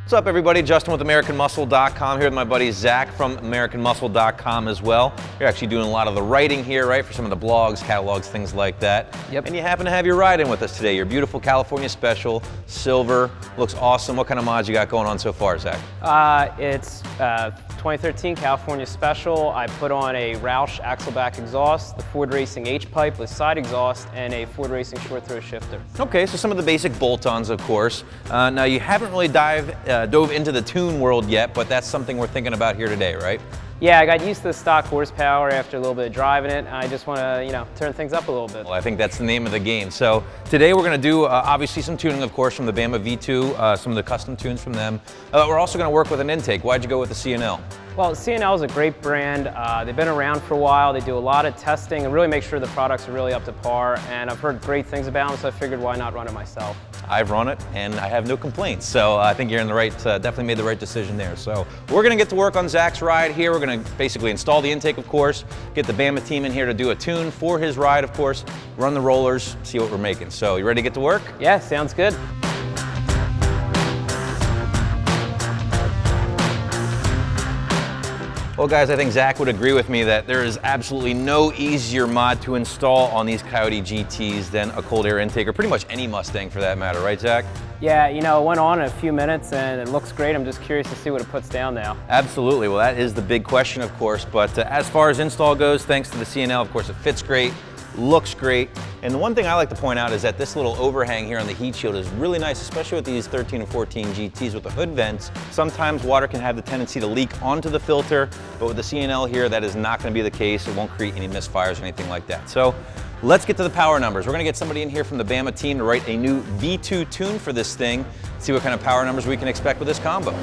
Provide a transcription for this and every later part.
What's up, everybody? Justin with AmericanMuscle.com here with my buddy Zach from AmericanMuscle.com as well. You're actually doing a lot of the writing here, right, for some of the blogs, catalogs, things like that. Yep. And you happen to have your ride in with us today. Your beautiful California Special, silver, looks awesome. What kind of mods you got going on so far, Zach? It's 2013 California Special. I put on a Roush axle-back exhaust, the Ford Racing H-pipe with side exhaust, and a Ford Racing short throw shifter. Okay, so some of the basic bolt-ons, of course. Now, you haven't really dove into the tune world yet, but that's something we're thinking about here today, right? Yeah, I got used to the stock horsepower after a little bit of driving it. I just want to, turn things up a little bit. Well, I think that's the name of the game. So today we're going to do obviously some tuning, of course, from the Bama V2, some of the custom tunes from them. We're also going to work with an intake. Why'd you go with the C&L? Well, C&L is a great brand. They've been around for a while. They do a lot of testing and really make sure the products are really up to par. And I've heard great things about them, so I figured why not run it myself. I've run it and I have no complaints. So I think you're in the right, definitely made the right decision there. So we're going to get to work on Zach's ride here. We're going to basically install the intake, of course, get the Bama team in here to do a tune for his ride, of course, run the rollers, see what we're making. So you ready to get to work? Yeah, sounds good. Well, guys, I think Zach would agree with me that there is absolutely no easier mod to install on these Coyote GTs than a cold air intake, or pretty much any Mustang for that matter, right, Zach? Yeah, it went on in a few minutes and it looks great. I'm just curious to see what it puts down now. Absolutely. Well, that is the big question, of course. But as far as install goes, thanks to the C&L, of course, it fits great, looks great. And the one thing I like to point out is that this little overhang here on the heat shield is really nice, especially with these 13 and 14 GTs with the hood vents. Sometimes water can have the tendency to leak onto the filter, but with the C&L here, that is not going to be the case. It won't create any misfires or anything like that. So let's get to the power numbers. We're going to get somebody in here from the Bama team to write a new V2 tune for this thing, see what kind of power numbers we can expect with this combo.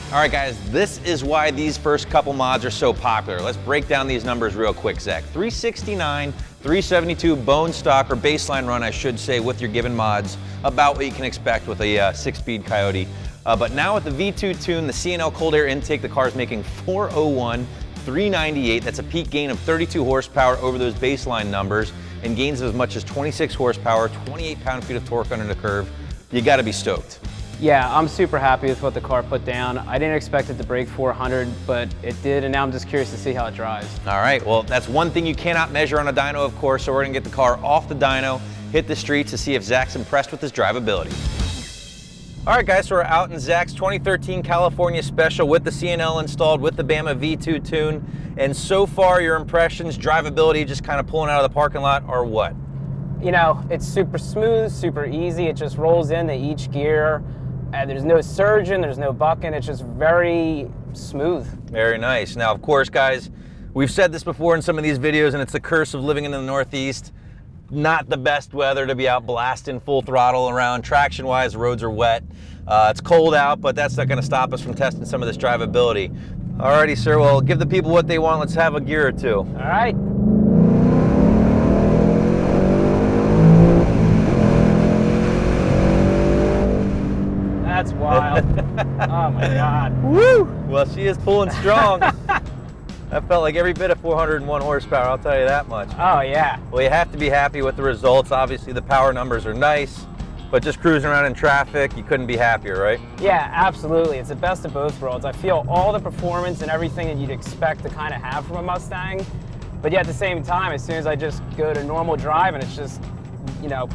All right, guys, this is why these first couple mods are so popular. Let's break down these numbers real quick, Zach. 369, 372 bone stock, or baseline run, I should say, with your given mods, about what you can expect with a six-speed Coyote. But now with the V2 tune, the C&L Cold Air Intake, the car is making 401, 398. That's a peak gain of 32 horsepower over those baseline numbers, and gains of as much as 26 horsepower, 28 pound-feet of torque under the curve. You gotta be stoked. Yeah, I'm super happy with what the car put down. I didn't expect it to break 400, but it did, and now I'm just curious to see how it drives. All right, well, that's one thing you cannot measure on a dyno, of course, so we're gonna get the car off the dyno, hit the streets to see if Zach's impressed with his drivability. All right, guys, so we're out in Zach's 2013 California Special with the C&L installed with the Bama V2 tune, and so far your impressions, drivability, just kind of pulling out of the parking lot, are what? It's super smooth, super easy. It just rolls into each gear. There's no surging, there's no bucking, it's just very smooth. Very nice. Now, of course, guys, we've said this before in some of these videos, and it's the curse of living in the Northeast. Not the best weather to be out blasting full throttle around. Traction-wise, the roads are wet. It's cold out, but that's not gonna stop us from testing some of this drivability. Alrighty, sir, well, give the people what they want. Let's have a gear or two. All right. That's wild. Oh my God. Woo! Well, she is pulling strong. That felt like every bit of 401 horsepower, I'll tell you that much. Oh yeah. Well, you have to be happy with the results. Obviously, the power numbers are nice, but just cruising around in traffic, you couldn't be happier, right? Yeah, absolutely. It's the best of both worlds. I feel all the performance and everything that you'd expect to kind of have from a Mustang, but yet at the same time, as soon as I just go to normal drive, and it's just,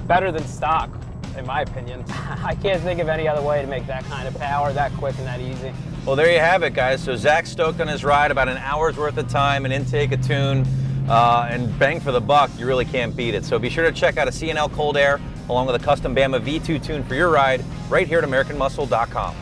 better than stock, in my opinion. I can't think of any other way to make that kind of power that quick and that easy. Well, there you have it, guys. So Zach's stoked on his ride, about an hour's worth of time, an intake, a tune, and bang for the buck, you really can't beat it. So be sure to check out a C&L Cold Air along with a custom Bama V2 tune for your ride right here at AmericanMuscle.com.